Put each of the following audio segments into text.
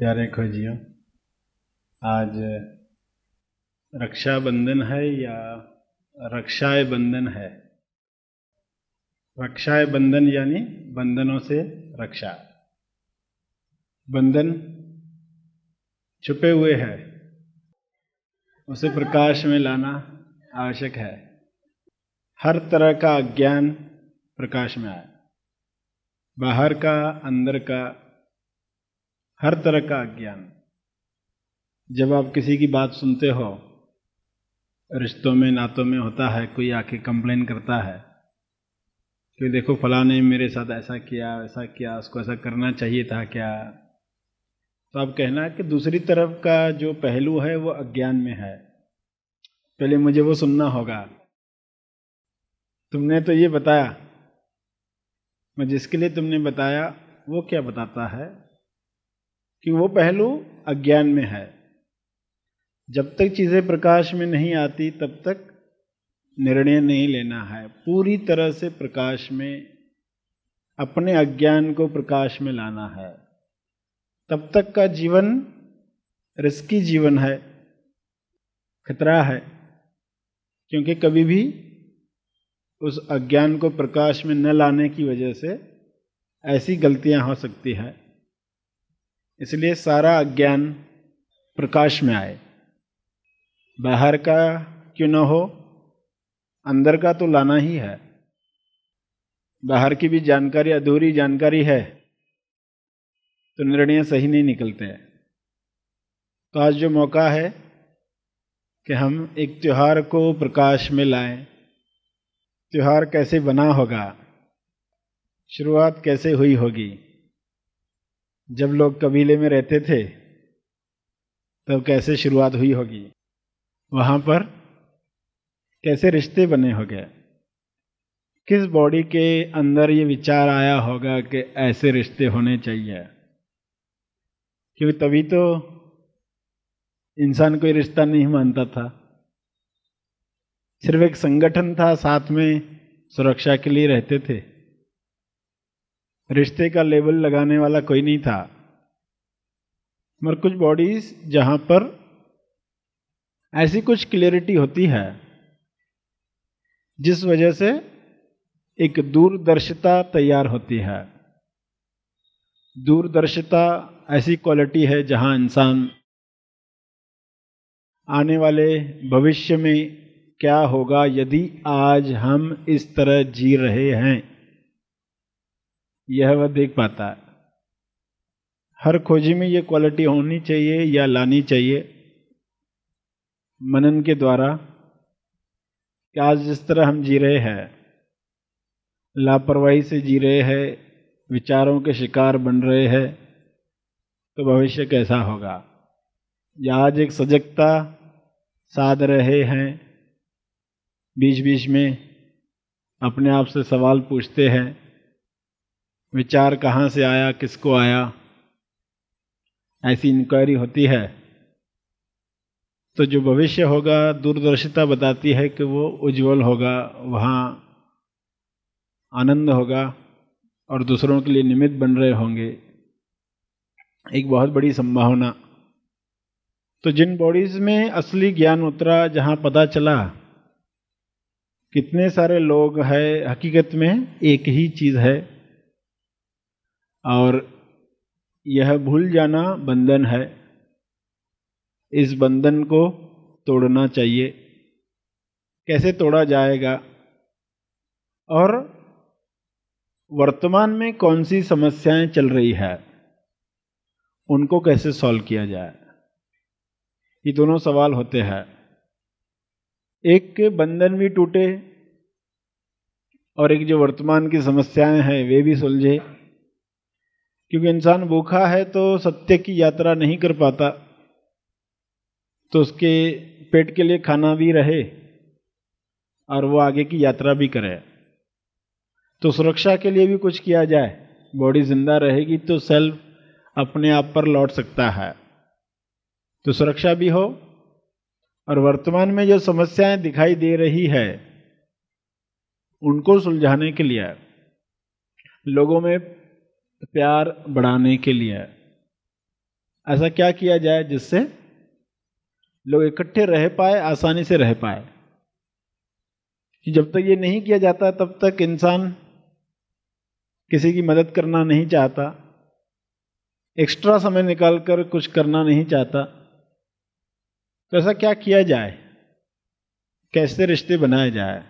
प्यारे खोजियों, आज रक्षाबंधन है या रक्षाए बंधन है। रक्षाए बंधन यानी बंधनों से रक्षा। बंधन छुपे हुए है, उसे प्रकाश में लाना आवश्यक है। हर तरह का अज्ञान प्रकाश में आए, बाहर का अंदर का हर तरह का अज्ञान। जब आप किसी की बात सुनते हो, रिश्तों में नातों में होता है, कोई आके कंप्लेन करता है कि देखो फलां ने मेरे साथ ऐसा किया वैसा किया, उसको ऐसा करना चाहिए था क्या। तो आप कहना कि दूसरी तरफ का जो पहलू है वो अज्ञान में है, पहले मुझे वो सुनना होगा। तुमने तो ये बताया, मैं जिसके लिए तुमने बताया वो क्या बताता है कि वो पहलू अज्ञान में है। जब तक चीजें प्रकाश में नहीं आती तब तक निर्णय नहीं लेना है। पूरी तरह से प्रकाश में, अपने अज्ञान को प्रकाश में लाना है। तब तक का जीवन रिस्की जीवन है, खतरा है, क्योंकि कभी भी उस अज्ञान को प्रकाश में न लाने की वजह से ऐसी गलतियां हो सकती है। इसलिए सारा अज्ञान प्रकाश में आए। बाहर का क्यों न हो, अंदर का तो लाना ही है। बाहर की भी जानकारी अधूरी जानकारी है तो निर्णय सही नहीं निकलते हैं। तो आज जो मौका है कि हम एक त्योहार को प्रकाश में लाएं। त्योहार कैसे बना होगा, शुरुआत कैसे हुई होगी। जब लोग कबीले में रहते थे तब कैसे शुरुआत हुई होगी, वहां पर कैसे रिश्ते बने होंगे, किस बॉडी के अंदर ये विचार आया होगा कि ऐसे रिश्ते होने चाहिए। क्योंकि तभी तो इंसान कोई रिश्ता नहीं मानता था, सिर्फ एक संगठन था, साथ में सुरक्षा के लिए रहते थे। रिश्ते का लेबल लगाने वाला कोई नहीं था। मगर कुछ बॉडीज जहां पर ऐसी कुछ क्लियरिटी होती है जिस वजह से एक दूरदर्शिता तैयार होती है। दूरदर्शिता ऐसी क्वालिटी है जहां इंसान आने वाले भविष्य में क्या होगा यदि आज हम इस तरह जी रहे हैं, यह वह देख पाता है। हर खोजी में यह क्वालिटी होनी चाहिए या लानी चाहिए मनन के द्वारा कि आज जिस तरह हम जी रहे हैं, लापरवाही से जी रहे हैं, विचारों के शिकार बन रहे हैं, तो भविष्य कैसा होगा। या आज एक सजगता साध रहे हैं, बीच बीच में अपने आप से सवाल पूछते हैं, विचार कहाँ से आया, किसको आया, ऐसी इंक्वायरी होती है। तो जो भविष्य होगा, दूरदर्शिता बताती है कि वो उज्जवल होगा, वहाँ आनंद होगा और दूसरों के लिए निमित्त बन रहे होंगे, एक बहुत बड़ी संभावना। तो जिन बॉडीज में असली ज्ञान उतरा, जहाँ पता चला कितने सारे लोग हैं, हकीकत में एक ही चीज है और यह भूल जाना बंधन है। इस बंधन को तोड़ना चाहिए। कैसे तोड़ा जाएगा और वर्तमान में कौन सी समस्याएं चल रही है, उनको कैसे सॉल्व किया जाए, ये दोनों सवाल होते हैं। एक के बंधन भी टूटे और एक जो वर्तमान की समस्याएं हैं वे भी सुलझे। क्योंकि इंसान भूखा है तो सत्य की यात्रा नहीं कर पाता, तो उसके पेट के लिए खाना भी रहे और वो आगे की यात्रा भी करे। तो सुरक्षा के लिए भी कुछ किया जाए। बॉडी जिंदा रहेगी तो सेल्फ अपने आप पर लौट सकता है, तो सुरक्षा भी हो। और वर्तमान में जो समस्याएं दिखाई दे रही है उनको सुलझाने के लिए, लोगों में प्यार बढ़ाने के लिए, ऐसा क्या किया जाए जिससे लोग इकट्ठे रह पाए, आसानी से रह पाए। कि जब तक ये नहीं किया जाता तब तक इंसान किसी की मदद करना नहीं चाहता, एक्स्ट्रा समय निकालकर कुछ करना नहीं चाहता। तो ऐसा क्या किया जाए, कैसे रिश्ते बनाए जाए?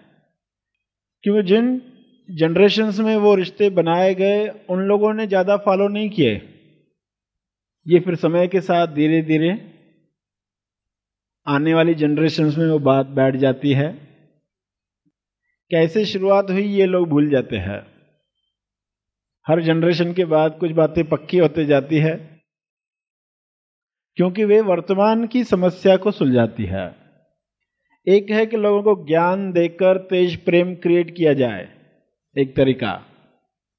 क्योंकि जिन जनरेशन्स में वो रिश्ते बनाए गए उन लोगों ने ज़्यादा फॉलो नहीं किए। ये फिर समय के साथ धीरे धीरे आने वाली जनरेशन्स में वो बात बैठ जाती है। कैसे शुरुआत हुई ये लोग भूल जाते हैं। हर जनरेशन के बाद कुछ बातें पक्की होते जाती है, क्योंकि वे वर्तमान की समस्या को सुलझाती है। एक है कि लोगों को ज्ञान देकर तेज प्रेम क्रिएट किया जाए, एक तरीका,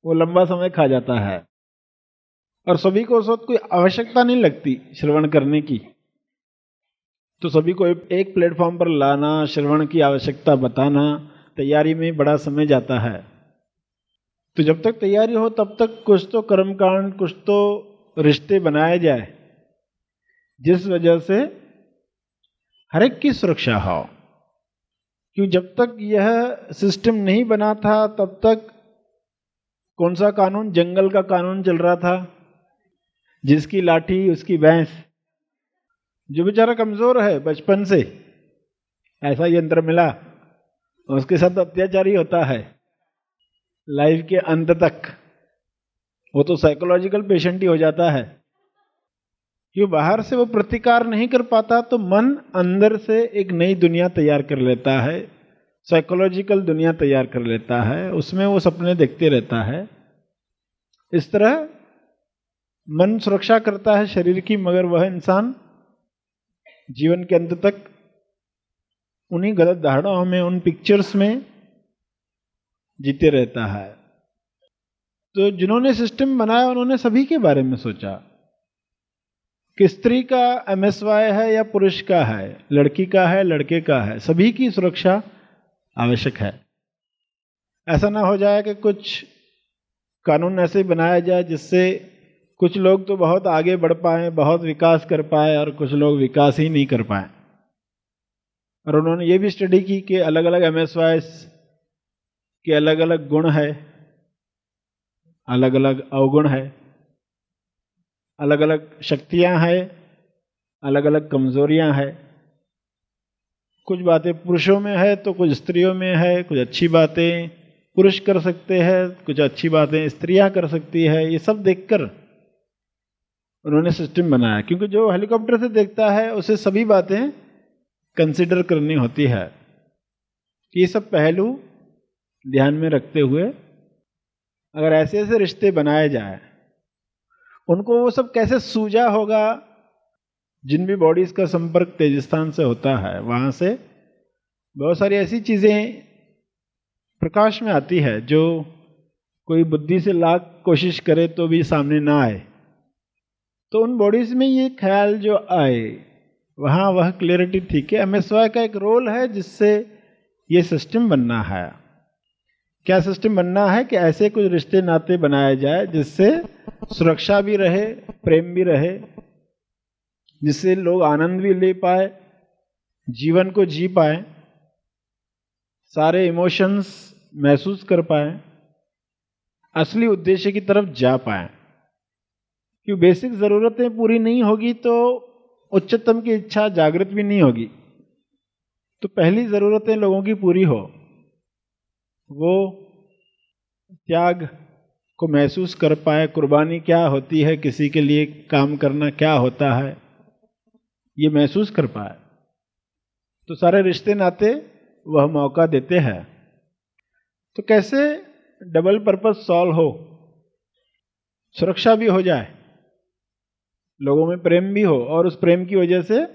वो लंबा समय खा जाता है और सभी को उस वक्त कोई आवश्यकता नहीं लगती श्रवण करने की। तो सभी को एक प्लेटफॉर्म पर लाना, श्रवण की आवश्यकता बताना, तैयारी में बड़ा समय जाता है। तो जब तक तैयारी हो तब तक कुछ तो कर्मकांड, कुछ तो रिश्ते बनाए जाए जिस वजह से हर एक की सुरक्षा हो। क्योंकि जब तक यह सिस्टम नहीं बना था तब तक कौन सा कानून? जंगल का कानून चल रहा था, जिसकी लाठी उसकी भैंस। जो बेचारा कमजोर है बचपन से, ऐसा यंत्र मिला, उसके साथ अत्याचारी होता है लाइफ के अंत तक। वो तो साइकोलॉजिकल पेशेंट ही हो जाता है। क्यों? बाहर से वो प्रतिकार नहीं कर पाता तो मन अंदर से एक नई दुनिया तैयार कर लेता है, साइकोलॉजिकल दुनिया तैयार कर लेता है, उसमें वो सपने देखते रहता है। इस तरह मन सुरक्षा करता है शरीर की, मगर वह इंसान जीवन के अंत तक उन्हीं गलत धारणाओं में, उन पिक्चर्स में जीते रहता है। तो जिन्होंने सिस्टम बनाया उन्होंने सभी के बारे में सोचा कि स्त्री का MSY है या पुरुष का है, लड़की का है, लड़के का है, सभी की सुरक्षा आवश्यक है। ऐसा ना हो जाए कि कुछ कानून ऐसे बनाया जाए जिससे कुछ लोग तो बहुत आगे बढ़ पाए, बहुत विकास कर पाए, और कुछ लोग विकास ही नहीं कर पाए। और उन्होंने ये भी स्टडी की कि अलग अलग MSYs के अलग अलग गुण है, अलग अलग अवगुण है, अलग अलग शक्तियां हैं, अलग अलग कमजोरियां हैं। कुछ बातें पुरुषों में है तो कुछ स्त्रियों में है। कुछ अच्छी बातें पुरुष कर सकते हैं, कुछ अच्छी बातें स्त्रियां कर सकती है। ये सब देखकर उन्होंने सिस्टम बनाया, क्योंकि जो हेलीकॉप्टर से देखता है उसे सभी बातें कंसिडर करनी होती है। कि ये सब पहलू ध्यान में रखते हुए अगर ऐसे ऐसे रिश्ते बनाए जाए, उनको वो सब कैसे सूझा होगा। जिन भी बॉडीज का संपर्क तेज स्थान से होता है वहां से बहुत सारी ऐसी चीजें प्रकाश में आती है जो कोई बुद्धि से लाख कोशिश करे तो भी सामने ना आए। तो उन बॉडीज में ये ख्याल जो आए, वहां वह क्लियरिटी थी कि MSY का एक रोल है जिससे ये सिस्टम बनना है। क्या सिस्टम बनना है? कि ऐसे कुछ रिश्ते नाते बनाए जाए जिससे सुरक्षा भी रहे, प्रेम भी रहे, जिससे लोग आनंद भी ले पाए, जीवन को जी पाए, सारे इमोशंस महसूस कर पाए, असली उद्देश्य की तरफ जा पाए। क्योंकि बेसिक जरूरतें पूरी नहीं होगी तो उच्चतम की इच्छा जागृत भी नहीं होगी। तो पहली जरूरतें लोगों की पूरी हो, वो त्याग को महसूस कर पाए, कुर्बानी क्या होती है, किसी के लिए काम करना क्या होता है, ये महसूस कर पाए। तो सारे रिश्ते नाते वह मौका देते हैं। तो कैसे डबल पर्पस सॉल्व हो, सुरक्षा भी हो जाए, लोगों में प्रेम भी हो, और उस प्रेम की वजह से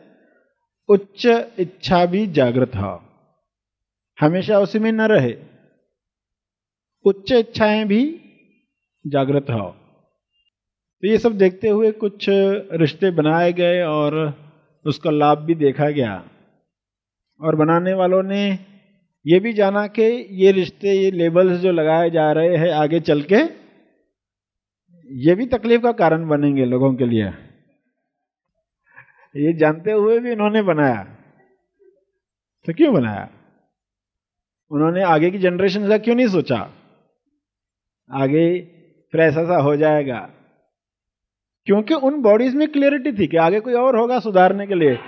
उच्च इच्छा भी जागृत हो, हमेशा उसी में न रहे, उच्च इच्छाएं भी जागृत हो। तो ये सब देखते हुए कुछ रिश्ते बनाए गए और उसका लाभ भी देखा गया। और बनाने वालों ने ये भी जाना कि ये रिश्ते, ये लेबल्स जो लगाए जा रहे हैं आगे चल के ये भी तकलीफ का कारण बनेंगे लोगों के लिए। ये जानते हुए भी इन्होंने बनाया, तो क्यों बनाया? उन्होंने आगे की जनरेशन का क्यों नहीं सोचा? आगे फिर ऐसा सा हो जाएगा, क्योंकि उन बॉडीज में क्लियरिटी थी कि आगे कोई और होगा सुधारने के लिए।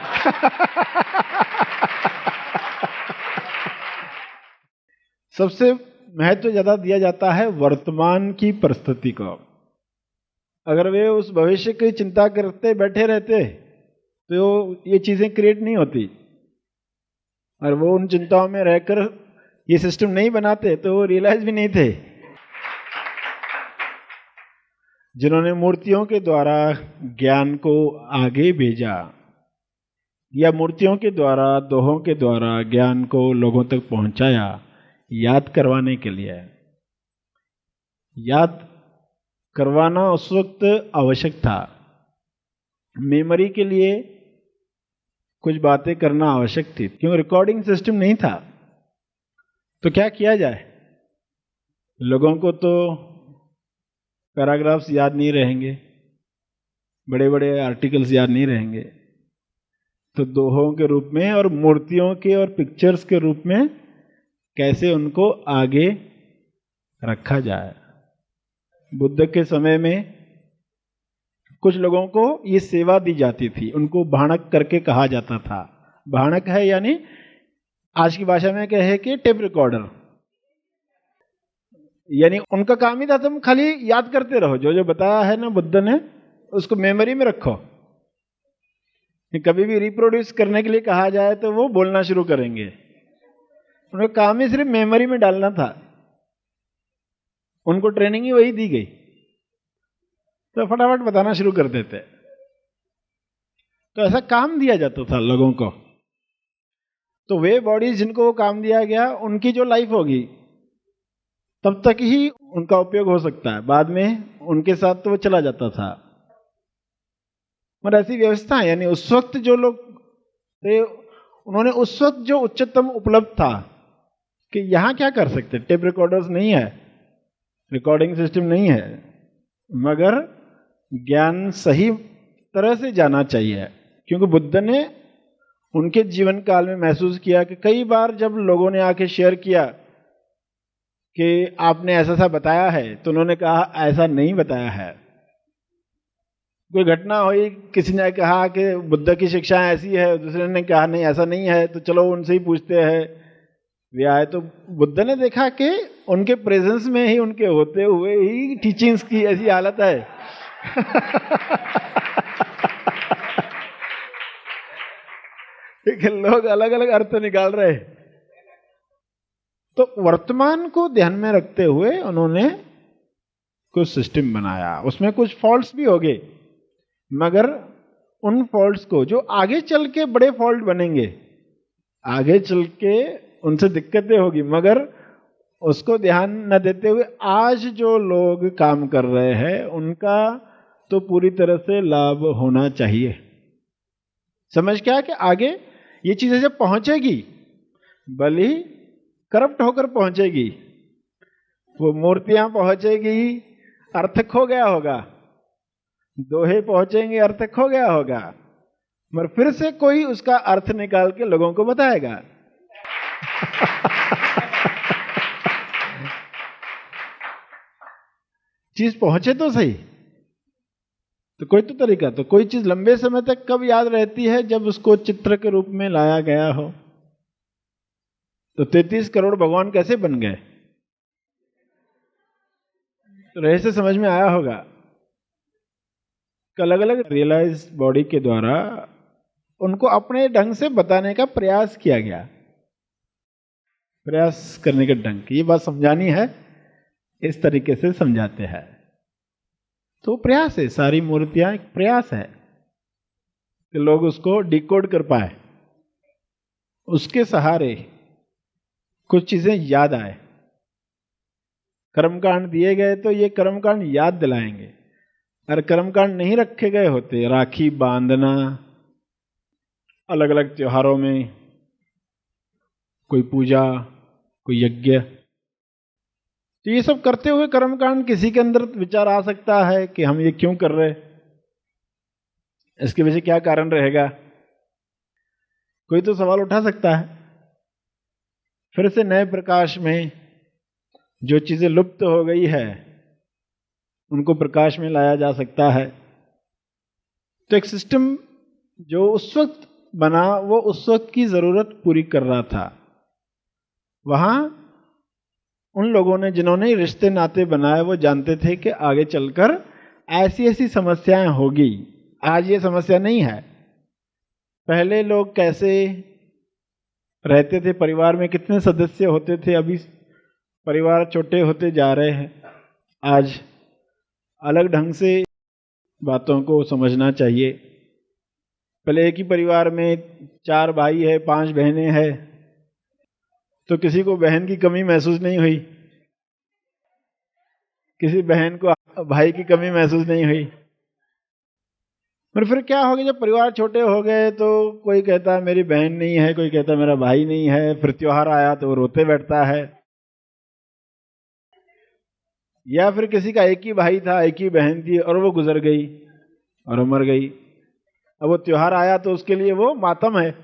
सबसे महत्व ज्यादा दिया जाता है वर्तमान की परिस्थिति को। अगर वे उस भविष्य की चिंता करते बैठे रहते तो ये चीजें क्रिएट नहीं होती, और वो उन चिंताओं में रहकर ये सिस्टम नहीं बनाते तो वो रियलाइज भी नहीं थे। जिन्होंने मूर्तियों के द्वारा ज्ञान को आगे भेजा, या मूर्तियों के द्वारा, दोहों के द्वारा ज्ञान को लोगों तक पहुंचाया, याद करवाने के लिए। याद करवाना उस वक्त आवश्यक था, मेमोरी के लिए कुछ बातें करना आवश्यक थी, क्योंकि रिकॉर्डिंग सिस्टम नहीं था। तो क्या किया जाए? लोगों को तो पैराग्राफ्स याद नहीं रहेंगे, बड़े बड़े आर्टिकल्स याद नहीं रहेंगे, तो दोहों के रूप में और मूर्तियों के और पिक्चर्स के रूप में कैसे उनको आगे रखा जाए। बुद्ध के समय में कुछ लोगों को ये सेवा दी जाती थी, उनको भाणक करके कहा जाता था। भाणक है यानी आज की भाषा में कहे कि टेप रिकॉर्डर, यानी उनका काम ही था तुम खाली याद करते रहो, जो जो बताया है ना बुद्ध ने उसको मेमोरी में रखो। कभी भी रिप्रोड्यूस करने के लिए कहा जाए तो वो बोलना शुरू करेंगे। उनका काम ही सिर्फ मेमोरी में डालना था, उनको ट्रेनिंग ही वही दी गई, तो फटाफट बताना शुरू कर देते। तो ऐसा काम दिया जाता था लोगों को। तो वे बॉडीज जिनको वो काम दिया गया, उनकी जो लाइफ होगी तब तक ही उनका उपयोग हो सकता है, बाद में उनके साथ तो वो चला जाता था। और ऐसी व्यवस्था है, यानी उस वक्त जो लोग थे उन्होंने उस वक्त जो उच्चतम उपलब्ध था कि यहां क्या कर सकते, टेप रिकॉर्डर्स नहीं है, रिकॉर्डिंग सिस्टम नहीं है, मगर ज्ञान सही तरह से जाना चाहिए। क्योंकि बुद्ध ने उनके जीवन काल में महसूस किया कि कई बार जब लोगों ने आके शेयर किया कि आपने ऐसा सा बताया है, तो उन्होंने कहा ऐसा नहीं बताया है। कोई घटना हुई, किसी ने कहा कि बुद्ध की शिक्षा ऐसी है, दूसरे ने कहा नहीं ऐसा नहीं है, तो चलो उनसे ही पूछते हैं। वे आए तो बुद्ध ने देखा कि उनके प्रेजेंस में ही, उनके होते हुए ही टीचिंग्स की ऐसी हालत है। लोग अलग अलग अर्थ निकाल रहे। तो वर्तमान को ध्यान में रखते हुए उन्होंने कुछ सिस्टम बनाया। उसमें कुछ फॉल्ट्स भी हो गए, मगर उन फॉल्ट्स को जो आगे चल के बड़े फॉल्ट बनेंगे, आगे चल के उनसे दिक्कतें होगी, मगर उसको ध्यान न देते हुए आज जो लोग काम कर रहे हैं उनका तो पूरी तरह से लाभ होना चाहिए। समझ क्या कि आगे ये चीजें जब पहुंचेगी, भले ही करप्ट होकर पहुंचेगी, वो मूर्तियां पहुंचेगी, अर्थ खो गया होगा, दोहे पहुंचेंगे, अर्थ खो गया होगा, मगर फिर से कोई उसका अर्थ निकाल के लोगों को बताएगा। चीज पहुंचे तो सही, तो कोई तो तरीका, तो कोई चीज लंबे समय तक कब याद रहती है, जब उसको चित्र के रूप में लाया गया हो। तो 33 करोड़ भगवान कैसे बन गए, तो रहस्य समझ में आया होगा। अलग अलग रियलाइज बॉडी के द्वारा उनको अपने ढंग से बताने का प्रयास किया गया। प्रयास करने के ढंग की ये बात समझानी है, इस तरीके से समझाते हैं। तो प्रयास है, सारी मूर्तियां एक प्रयास है कि लोग उसको डिकोड कर पाए, उसके सहारे कुछ चीजें याद आए। कर्मकांड दिए गए तो ये कर्मकांड याद दिलाएंगे, और कर्मकांड नहीं रखे गए होते, राखी बांधना, अलग अलग त्योहारों में कोई पूजा, कोई यज्ञ, तो ये सब करते हुए कर्मकांड किसी के अंदर विचार आ सकता है कि हम ये क्यों कर रहे, इसके पीछे क्या कारण रहेगा? कोई तो सवाल उठा सकता है। फिर से नए प्रकाश में जो चीजें लुप्त हो गई है उनको प्रकाश में लाया जा सकता है। तो एक सिस्टम जो उस वक्त बना वो उस वक्त की जरूरत पूरी कर रहा था। वहां उन लोगों ने जिन्होंने रिश्ते नाते बनाए वो जानते थे कि आगे चलकर ऐसी ऐसी समस्याएं होगी। आज ये समस्या नहीं है। पहले लोग कैसे रहते थे, परिवार में कितने सदस्य होते थे, अभी परिवार छोटे होते जा रहे हैं। आज अलग ढंग से बातों को समझना चाहिए। पहले एक ही परिवार में 4 भाई है, 5 बहनें हैं, तो किसी को बहन की कमी महसूस नहीं हुई, किसी बहन को भाई की कमी महसूस नहीं हुई। पर फिर क्या हो गया, जब परिवार छोटे हो गए तो कोई कहता है मेरी बहन नहीं है, कोई कहता है मेरा भाई नहीं है, फिर त्योहार आया तो वो रोते बैठता है। या फिर किसी का एक ही भाई था, एक ही बहन थी और वो गुजर गई और वो मर गई। अब वो त्योहार आया तो उसके लिए वो मातम है,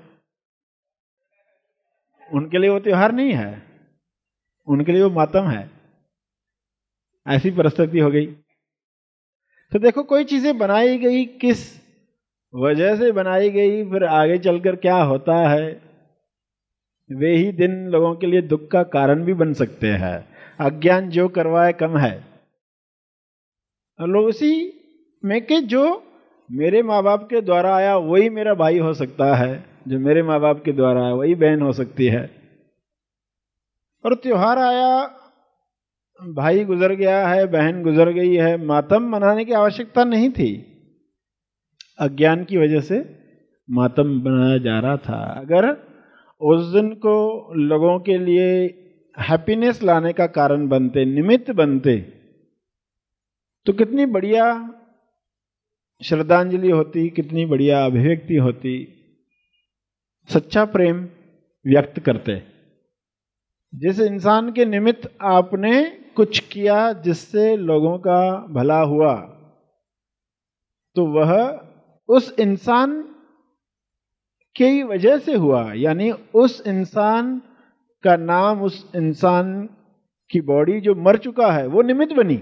उनके लिए वो त्योहार नहीं है, उनके लिए वो मातम है। ऐसी परिस्थिति हो गई। तो देखो, कोई चीजें बनाई गई किस वजह से बनाई गई, फिर आगे चलकर क्या होता है, वे ही दिन लोगों के लिए दुख का कारण भी बन सकते हैं। अज्ञान जो करवाए कम है। और लोग उसी में के जो मेरे माँ बाप के द्वारा आया वही मेरा भाई हो सकता है, जो मेरे माँ बाप के द्वारा आया वही बहन हो सकती है। और त्योहार आया, भाई गुजर गया है, बहन गुजर गई है, मातम मनाने की आवश्यकता नहीं थी। अज्ञान की वजह से मातम मनाया जा रहा था। अगर उस दिन को लोगों के लिए हैप्पीनेस लाने का कारण बनते, निमित्त बनते, तो कितनी बढ़िया श्रद्धांजलि होती, कितनी बढ़िया अभिव्यक्ति होती, सच्चा प्रेम व्यक्त करते। जिस इंसान के निमित्त आपने कुछ किया जिससे लोगों का भला हुआ, तो वह उस इंसान की वजह से हुआ, यानी उस इंसान का नाम, उस इंसान की बॉडी जो मर चुका है वो निमित्त बनी,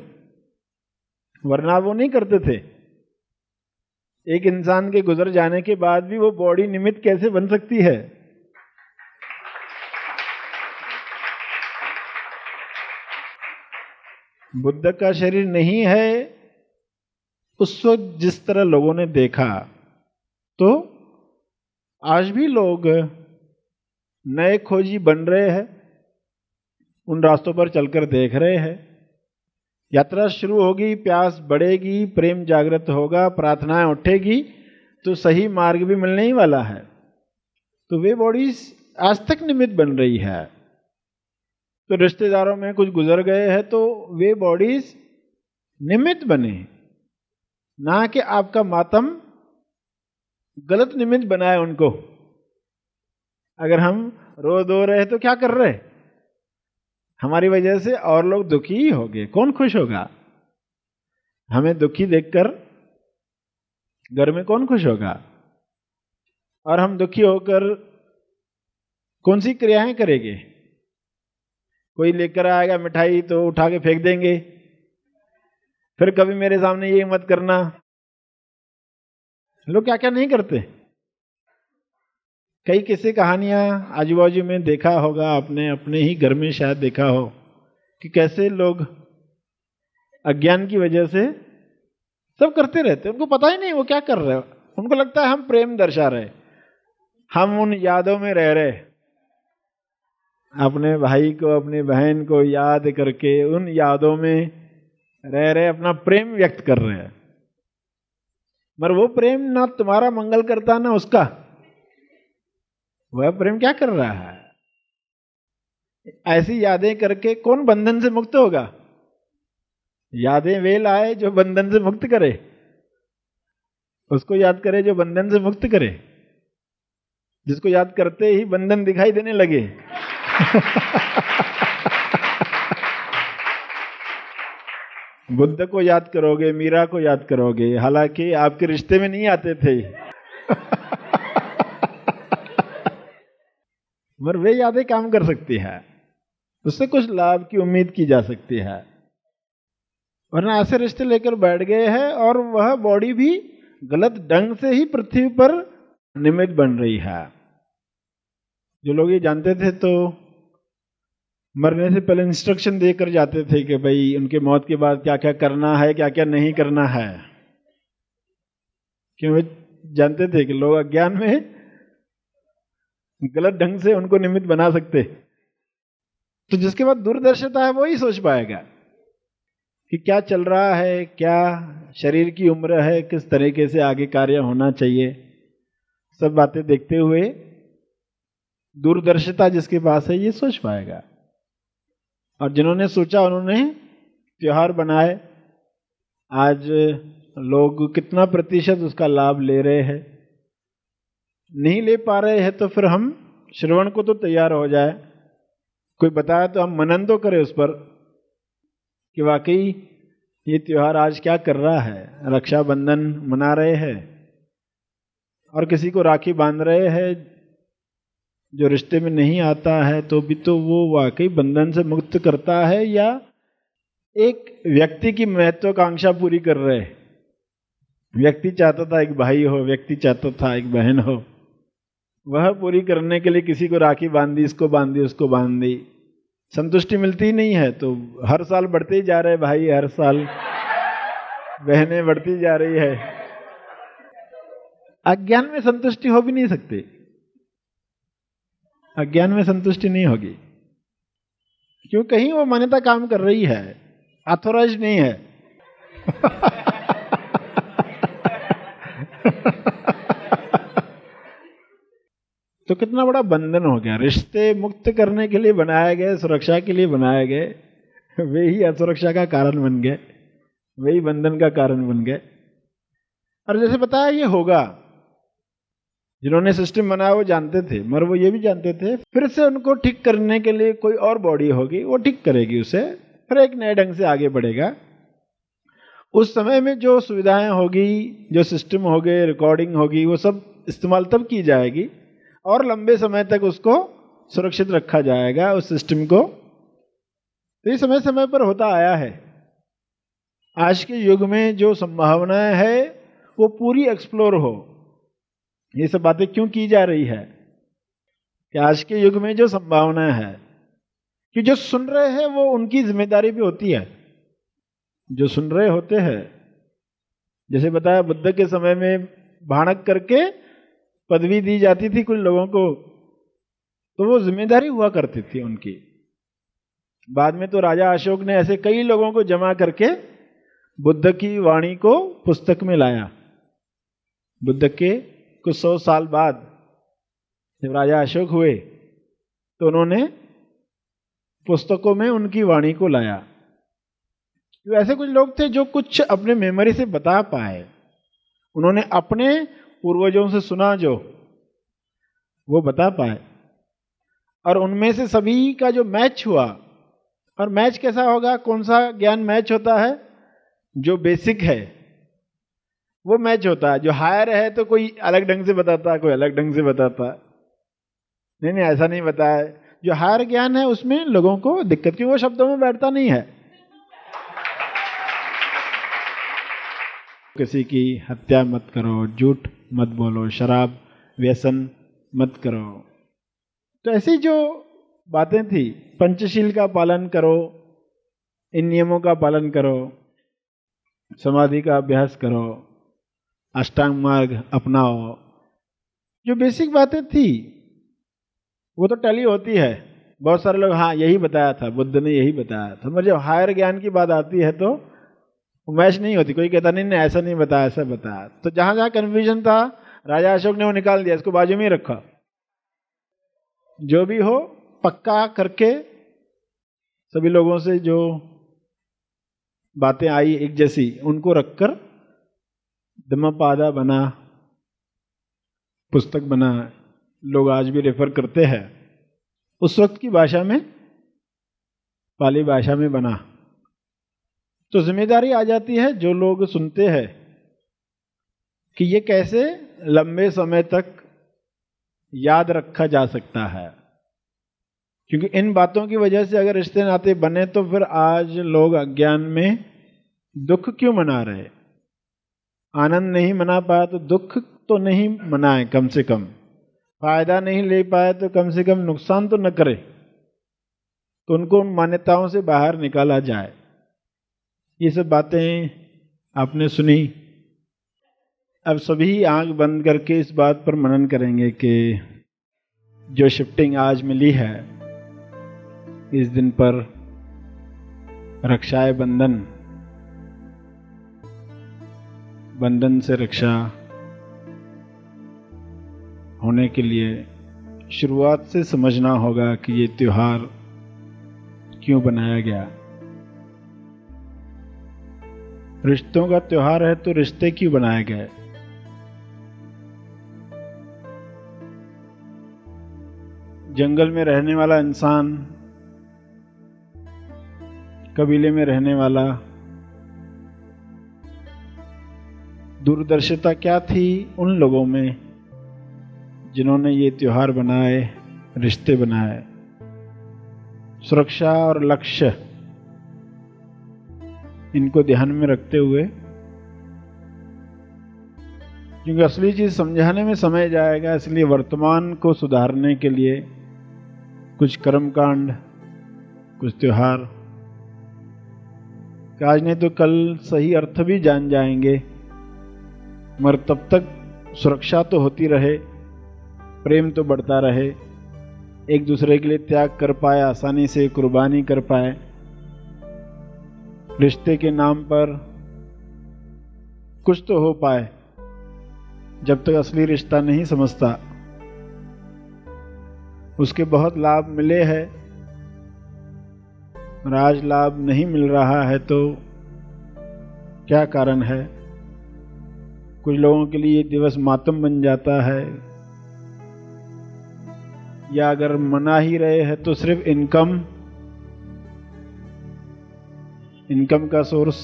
वरना वो नहीं करते थे। एक इंसान के गुजर जाने के बाद भी वो बॉडी निमित्त कैसे बन सकती है? बुद्ध का शरीर नहीं है उस वक्त जिस तरह लोगों ने देखा, तो आज भी लोग नए खोजी बन रहे हैं, उन रास्तों पर चलकर देख रहे हैं। यात्रा शुरू होगी, प्यास बढ़ेगी, प्रेम जागृत होगा, प्रार्थनाएं उठेगी, तो सही मार्ग भी मिलने ही वाला है। तो वे बॉडीज आज तक निमित्त बन रही है। तो रिश्तेदारों में कुछ गुजर गए हैं तो वे बॉडीज निमित्त बने, ना कि आपका मातम गलत निमित्त बनाए उनको। अगर हम रो धो रहे तो क्या कर रहे, हमारी वजह से और लोग दुखी ही होंगे, कौन खुश होगा? हमें दुखी देखकर घर में कौन खुश होगा? और हम दुखी होकर कौन सी क्रियाएं करेंगे? कोई लेकर आएगा मिठाई तो उठा के फेंक देंगे, फिर कभी मेरे सामने ये मत करना। लोग क्या क्या नहीं करते। कई किस्से कहानियां आजू बाजू में देखा होगा आपने, अपने ही घर में शायद देखा हो कि कैसे लोग अज्ञान की वजह से सब करते रहते, उनको पता ही नहीं वो क्या कर रहे हो। उनको लगता है हम प्रेम दर्शा रहे, हम उन यादों में रह रहे, अपने भाई को अपनी बहन को याद करके उन यादों में रह रहे, अपना प्रेम व्यक्त कर रहे हैं। मगर वो प्रेम ना तुम्हारा मंगल करता ना उसका। वह प्रेम क्या कर रहा है? ऐसी यादें करके कौन बंधन से मुक्त होगा? यादें वे लाए जो बंधन से मुक्त करे, उसको याद करे जो बंधन से मुक्त करे, जिसको याद करते ही बंधन दिखाई देने लगे। बुद्ध को याद करोगे, मीरा को याद करोगे, हालांकि आपके रिश्ते में नहीं आते थे मगर वे यादें काम कर सकती है, उससे कुछ लाभ की उम्मीद की जा सकती है। वरना ऐसे रिश्ते लेकर बैठ गए हैं और वह बॉडी भी गलत ढंग से ही पृथ्वी पर निमित्त बन रही है। जो लोग ये जानते थे तो मरने से पहले इंस्ट्रक्शन देकर जाते थे कि भाई उनके मौत के बाद क्या क्या करना है, क्या क्या नहीं करना है, क्यों वे जानते थे कि लोग अज्ञान में गलत ढंग से उनको निमित्त बना सकते। तो जिसके बाद दूरदर्शिता है वो ही सोच पाएगा कि क्या चल रहा है, क्या शरीर की उम्र है, किस तरीके से आगे कार्य होना चाहिए, सब बातें देखते हुए दूरदर्शिता जिसके पास है ये सोच पाएगा। और जिन्होंने सोचा उन्होंने त्योहार बनाए। आज लोग कितना प्रतिशत उसका लाभ ले रहे हैं, नहीं ले पा रहे हैं, तो फिर हम श्रवण को तो तैयार हो जाए, कोई बताया तो हम मनन तो करें उस पर कि वाकई ये त्योहार आज क्या कर रहा है। रक्षाबंधन मना रहे हैं और किसी को राखी बांध रहे हैं जो रिश्ते में नहीं आता है, तो भी तो वो वाकई बंधन से मुक्त करता है या एक व्यक्ति की महत्वाकांक्षा पूरी कर रहे हैं। व्यक्ति चाहता था एक भाई हो, व्यक्ति चाहता था एक बहन हो, वह पूरी करने के लिए किसी को राखी बांध दी, इसको बांध दी, उसको बांध दी, संतुष्टि मिलती ही नहीं है। तो हर साल बढ़ते ही जा रहे भाई, हर साल बहनें बढ़ती जा रही है। अज्ञान में संतुष्टि हो भी नहीं सकती, अज्ञान में संतुष्टि नहीं होगी, क्यों? कहीं वो मान्यता काम कर रही है, ऑथोराइज नहीं है तो कितना बड़ा बंधन हो गया। रिश्ते मुक्त करने के लिए बनाए गए, सुरक्षा के लिए बनाए गए, वे ही असुरक्षा का कारण बन गए, वे ही बंधन का कारण बन गए। और जैसे बताया ये होगा, जिन्होंने सिस्टम बनाया वो जानते थे, मगर वो ये भी जानते थे फिर से उनको ठीक करने के लिए कोई और बॉडी होगी, वो ठीक करेगी उसे, फिर एक नए ढंग से आगे बढ़ेगा। उस समय में जो सुविधाएं होगी, जो सिस्टम हो गए, रिकॉर्डिंग होगी, वो सब इस्तेमाल तब की जाएगी और लंबे समय तक उसको सुरक्षित रखा जाएगा उस सिस्टम को। तो ये समय समय पर होता आया है। आज के युग में जो संभावनाएं है वो पूरी एक्सप्लोर हो, ये सब बातें क्यों की जा रही है कि आज के युग में जो संभावनाएं है, कि जो सुन रहे हैं वो उनकी जिम्मेदारी भी होती है। जो सुन रहे होते हैं, जैसे बताया बुद्ध के समय में भाणक करके पदवी दी जाती थी कुछ लोगों को, तो वो जिम्मेदारी हुआ करती थी उनकी। बाद में तो राजा अशोक ने ऐसे कई लोगों को जमा करके बुद्ध की वाणी को पुस्तक में लाया। बुद्ध के कुछ 100 साल बाद जब राजा अशोक हुए तो उन्होंने पुस्तकों में उनकी वाणी को लाया। तो ऐसे कुछ लोग थे जो कुछ अपने मेमोरी से बता पाए, उन्होंने अपने पूर्वजों से सुना जो वो बता पाए, और उनमें से सभी का जो मैच हुआ। और मैच कैसा होगा, कौन सा ज्ञान मैच होता है? जो बेसिक है वो मैच होता है। जो हायर है तो कोई अलग ढंग से बताता है, कोई अलग ढंग से बताता है। नहीं ऐसा नहीं बताया। जो हायर ज्ञान है उसमें लोगों को दिक्कत, क्यों? वो शब्दों में बैठता नहीं है। किसी की हत्या मत करो, झूठ मत बोलो, शराब व्यसन मत करो। तो ऐसी जो बातें थी, पंचशील का पालन करो, इन नियमों का पालन करो, समाधि का अभ्यास करो, अष्टांग मार्ग अपनाओ, जो बेसिक बातें थी वो तो टली होती है। बहुत सारे लोग हाँ यही बताया था, बुद्ध ने यही बताया था, मगर जब हायर ज्ञान की बात आती है तो मैच नहीं होती। कोई कहता नहीं ऐसा नहीं बताया, ऐसा बताया। तो जहां जहां कन्फ्यूजन था राजा अशोक ने वो निकाल दिया, इसको बाजू में ही रखा। जो भी हो पक्का करके सभी लोगों से जो बातें आई एक जैसी, उनको रखकर धम्मपादा बना, पुस्तक बना, लोग आज भी रेफर करते हैं। उस वक्त की भाषा में, पाली भाषा में बना, तो जिम्मेदारी आ जाती है जो लोग सुनते हैं कि ये कैसे लंबे समय तक याद रखा जा सकता है, क्योंकि इन बातों की वजह से अगर रिश्ते नाते बने तो फिर आज लोग अज्ञान में दुख क्यों मना रहे। आनंद नहीं मना पाया तो दुख तो नहीं मनाए, कम से कम फायदा नहीं ले पाए तो कम से कम नुकसान तो न करे, तो उनको उन मान्यताओं से बाहर निकाला जाए। ये सब बातें आपने सुनी। अब सभी आंख बंद करके इस बात पर मनन करेंगे कि जो शिफ्टिंग आज मिली है इस दिन पर रक्षाए बंधन, बंधन से रक्षा होने के लिए शुरुआत से समझना होगा कि ये त्योहार क्यों बनाया गया। रिश्तों का त्योहार है तो रिश्ते क्यों बनाए गए। जंगल में रहने वाला इंसान, कबीले में रहने वाला, दूरदर्शिता क्या थी उन लोगों में जिन्होंने ये त्योहार बनाए, रिश्ते बनाए। सुरक्षा और लक्ष्य इनको ध्यान में रखते हुए, क्योंकि असली चीज समझाने में समय जाएगा, इसलिए वर्तमान को सुधारने के लिए कुछ कर्मकांड, कुछ त्योहार, आज नहीं तो कल सही अर्थ भी जान जाएंगे, मगर तब तक सुरक्षा तो होती रहे, प्रेम तो बढ़ता रहे, एक दूसरे के लिए त्याग कर पाए, आसानी से कुर्बानी कर पाए, रिश्ते के नाम पर कुछ तो हो पाए। जब तक असली रिश्ता नहीं समझता, उसके बहुत लाभ मिले हैं और आज लाभ नहीं मिल रहा है, तो क्या कारण है। कुछ लोगों के लिए ये दिवस मातम बन जाता है, या अगर मना ही रहे हैं तो सिर्फ इनकम का सोर्स,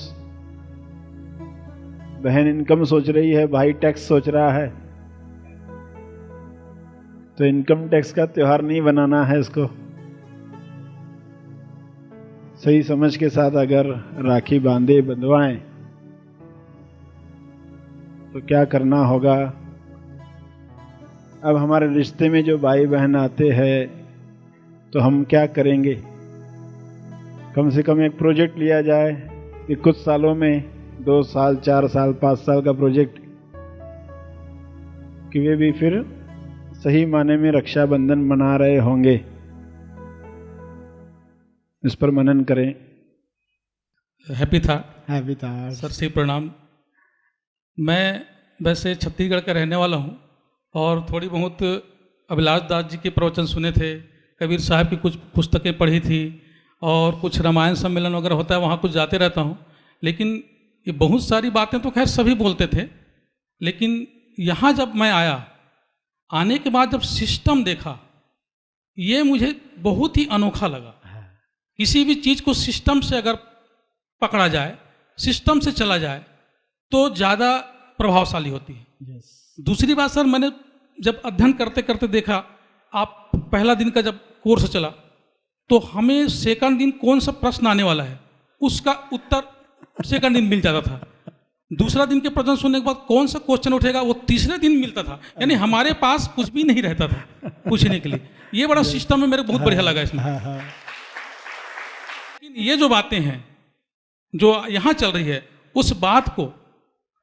बहन इनकम सोच रही है, भाई टैक्स सोच रहा है, तो इनकम टैक्स का त्योहार नहीं बनाना है। इसको सही समझ के साथ अगर राखी बांधे बंधवाएं तो क्या करना होगा। अब हमारे रिश्ते में जो भाई बहन आते हैं तो हम क्या करेंगे। कम से कम एक प्रोजेक्ट लिया जाए कि कुछ सालों में 2 साल 4 साल 5 साल का प्रोजेक्ट, कि वे भी फिर सही माने में रक्षाबंधन मना रहे होंगे। इस पर मनन करें। हैप्पी था सर, श्री प्रणाम। मैं वैसे छत्तीसगढ़ का रहने वाला हूँ और थोड़ी बहुत अभिलाष दास जी के प्रवचन सुने थे, कबीर साहब की कुछ पुस्तकें पढ़ी थी और कुछ रामायण सम्मेलन वगैरह होता है, वहाँ कुछ जाते रहता हूँ। लेकिन ये बहुत सारी बातें तो खैर सभी बोलते थे, लेकिन यहाँ जब मैं आने के बाद जब सिस्टम देखा, ये मुझे बहुत ही अनोखा लगा। किसी भी चीज़ को सिस्टम से अगर पकड़ा जाए, सिस्टम से चला जाए तो ज़्यादा प्रभावशाली होती है। दूसरी बात सर, मैंने जब अध्ययन करते करते देखा, आप पहला दिन का जब कोर्स चला तो हमें सेकंड दिन कौन सा प्रश्न आने वाला है उसका उत्तर सेकंड दिन मिल जाता था। दूसरा दिन के प्रश्न सुनने के बाद कौन सा क्वेश्चन उठेगा वो तीसरे दिन मिलता था। यानी हमारे पास कुछ भी नहीं रहता था पूछने के लिए। ये बड़ा सिस्टम है, मेरे बहुत बढ़िया लगा इसमें। लेकिन ये जो बातें हैं जो यहाँ चल रही है, उस बात को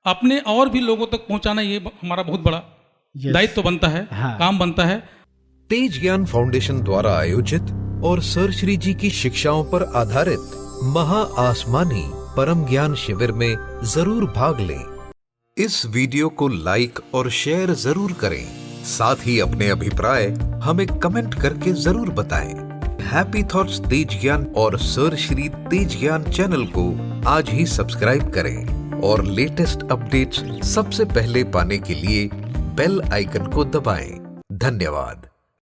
अपने और भी लोगों तक पहुंचाना, ये हमारा बहुत बड़ा दायित्व बनता है, काम बनता है। तेज ज्ञान फाउंडेशन द्वारा आयोजित और सर श्री जी की शिक्षाओं पर आधारित महा आसमानी परम ज्ञान शिविर में जरूर भाग लें। इस वीडियो को लाइक और शेयर जरूर करें। साथ ही अपने अभिप्राय हमें कमेंट करके जरूर बताएं। हैप्पी थॉट्स तेज ज्ञान और सर श्री तेज ज्ञान चैनल को आज ही सब्सक्राइब करें और लेटेस्ट अपडेट्स सबसे पहले पाने के लिए बेल आइकन को दबाएं। धन्यवाद।